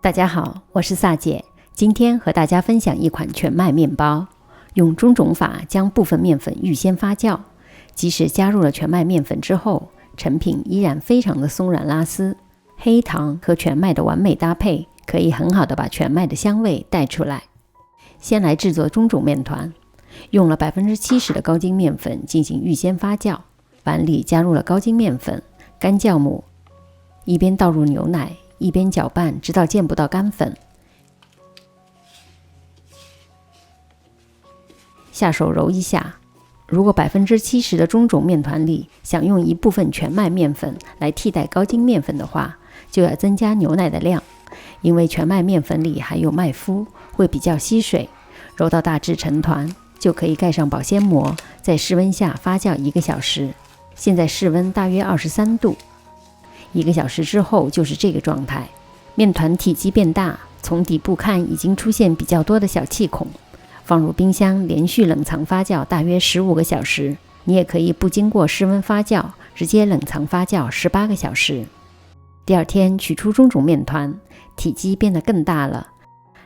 大家好，我是萨姐，今天和大家分享一款全麦面包，用中种法将部分面粉预先发酵，即使加入了全麦面粉之后，成品依然非常的松软拉丝。黑糖和全麦的完美搭配，可以很好的把全麦的香味带出来。先来制作中种面团，用了 70% 的高筋面粉进行预先发酵，碗里加入了高筋面粉、干酵母，一边倒入牛奶，一边搅拌，直到见不到干粉。下手揉一下。如果 70% 的中种面团里想用一部分全麦面粉来替代高筋面粉的话，就要增加牛奶的量，因为全麦面粉里含有麦麸，会比较吸水。揉到大致成团，就可以盖上保鲜膜，在室温下发酵1个小时。现在室温大约23度。1个小时之后就是这个状态，面团体积变大，从底部看已经出现比较多的小气孔。放入冰箱连续冷藏发酵大约15个小时，你也可以不经过室温发酵，直接冷藏发酵18个小时。第二天取出中种面团，体积变得更大了，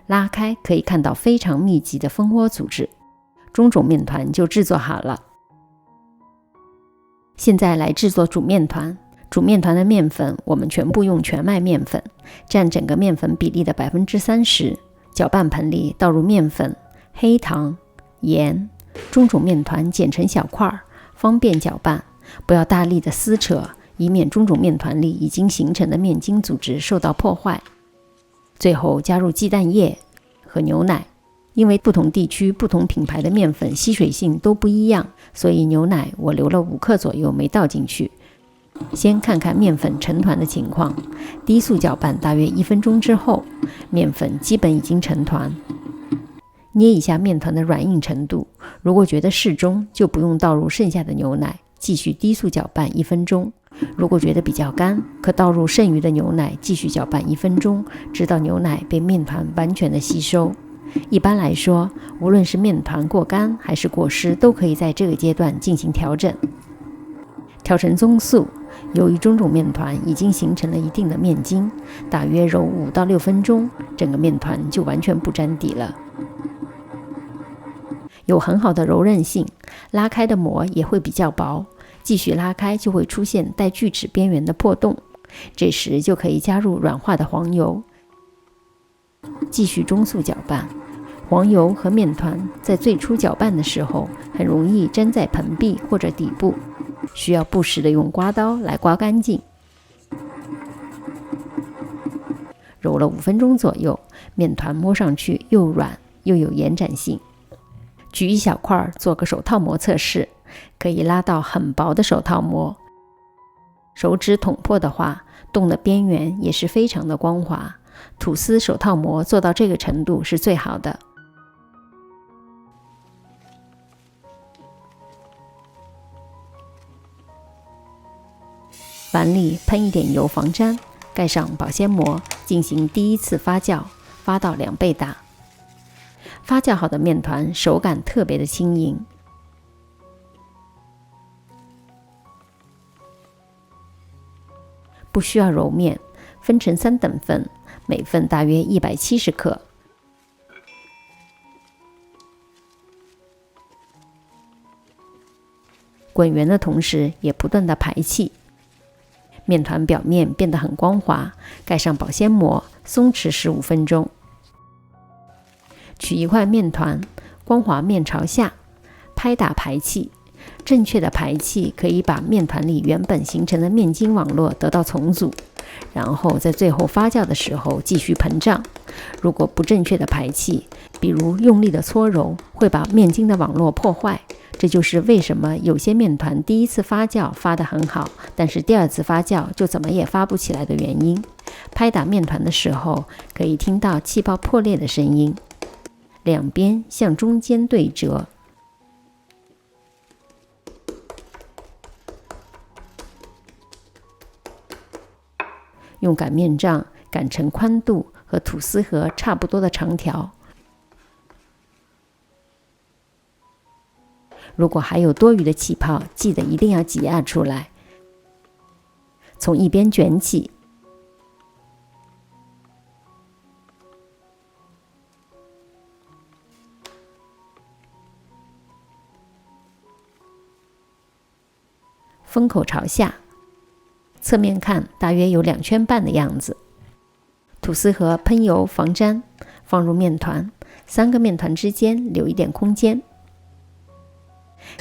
拉开可以看到非常密集的蜂窝组织，中种面团就制作好了。现在来制作煮面团。煮面团的面粉我们全部用全麦面粉，占整个面粉比例的 30%。 搅拌盆里倒入面粉、黑糖、盐，中种面团剪成小块，方便搅拌，不要大力的撕扯，以免中种面团里已经形成的面筋组织受到破坏。最后加入鸡蛋液和牛奶，因为不同地区不同品牌的面粉吸水性都不一样，所以牛奶我留了5克左右没倒进去。先看看面粉成团的情况，低速搅拌大约1分钟之后，面粉基本已经成团。捏一下面团的软硬程度，如果觉得适中，就不用倒入剩下的牛奶，继续低速搅拌1分钟。如果觉得比较干，可倒入剩余的牛奶，继续搅拌1分钟，直到牛奶被面团完全的吸收。一般来说，无论是面团过干还是过湿，都可以在这个阶段进行调整。调成中速，由于中种面团已经形成了一定的面筋，大约揉5到6分钟，整个面团就完全不沾底了。有很好的柔韧性，拉开的膜也会比较薄，继续拉开就会出现带锯齿边缘的破洞，这时就可以加入软化的黄油，继续中速搅拌。黄油和面团在最初搅拌的时候很容易粘在盆壁或者底部，需要不时的用刮刀来刮干净。揉了5分钟左右，面团摸上去又软又有延展性。取一小块做个手套膜测试，可以拉到很薄的手套膜，手指捅破的话，洞的边缘也是非常的光滑。吐司手套膜做到这个程度是最好的。碗里喷一点油防粘，盖上保鲜膜，进行第一次发酵，发到2倍大。发酵好的面团手感特别的轻盈。不需要揉面，分成3等份，每份大约170克。滚圆的同时也不断的排气。面团表面变得很光滑，盖上保鲜膜，松弛15分钟。取一块面团，光滑面朝下，拍打排气。正确的排气可以把面团里原本形成的面筋网络得到重组，然后在最后发酵的时候继续膨胀。如果不正确的排气，比如用力的搓揉，会把面筋的网络破坏。这就是为什么有些面团第一次发酵发得很好，但是第2次发酵就怎么也发不起来的原因。拍打面团的时候，可以听到气泡破裂的声音，两边向中间对折。用擀面杖擀成宽度和吐司盒差不多的长条。如果还有多余的气泡，记得一定要挤压出来。从一边卷起，封口朝下，侧面看大约有2圈半的样子。吐司盒喷油防粘，放入面团，3个面团之间留一点空间。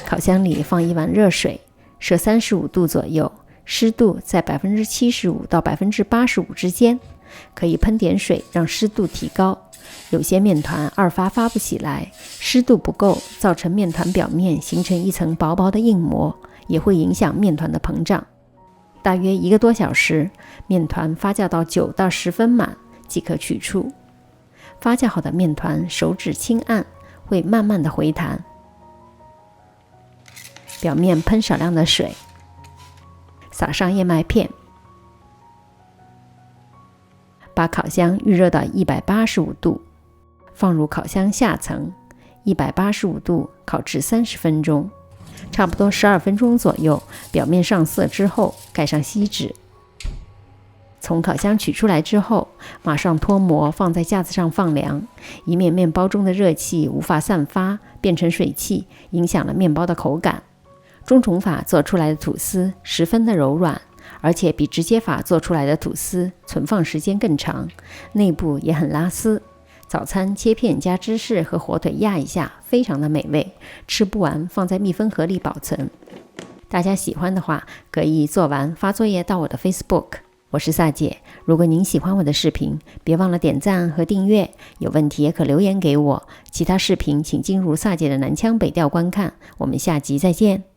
烤箱里放1碗热水，设35度左右，湿度在 75% 到 85% 之间，可以喷点水让湿度提高。有些面团2发发不起来，湿度不够，造成面团表面形成一层薄薄的硬膜，也会影响面团的膨胀。大约1个多小时，面团发酵到9到10分满即可取出。发酵好的面团手指轻按，会慢慢的回弹。表面喷少量的水，撒上燕麦片，把烤箱预热到185度，放入烤箱下层，185度烤至30分钟，差不多12分钟左右，表面上色之后，盖上锡纸。从烤箱取出来之后，马上脱模放在架子上放凉，以免面包中的热气无法散发，变成水汽，影响了面包的口感。中虫法做出来的吐司十分的柔软，而且比直接法做出来的吐司存放时间更长，内部也很拉丝。早餐切片加芝士和火腿压一下，非常的美味，吃不完放在密封盒里保存。大家喜欢的话，可以做完发作业到我的 Facebook。我是萨姐，如果您喜欢我的视频，别忘了点赞和订阅，有问题也可留言给我。其他视频请进入萨姐的南腔北调观看，我们下集再见。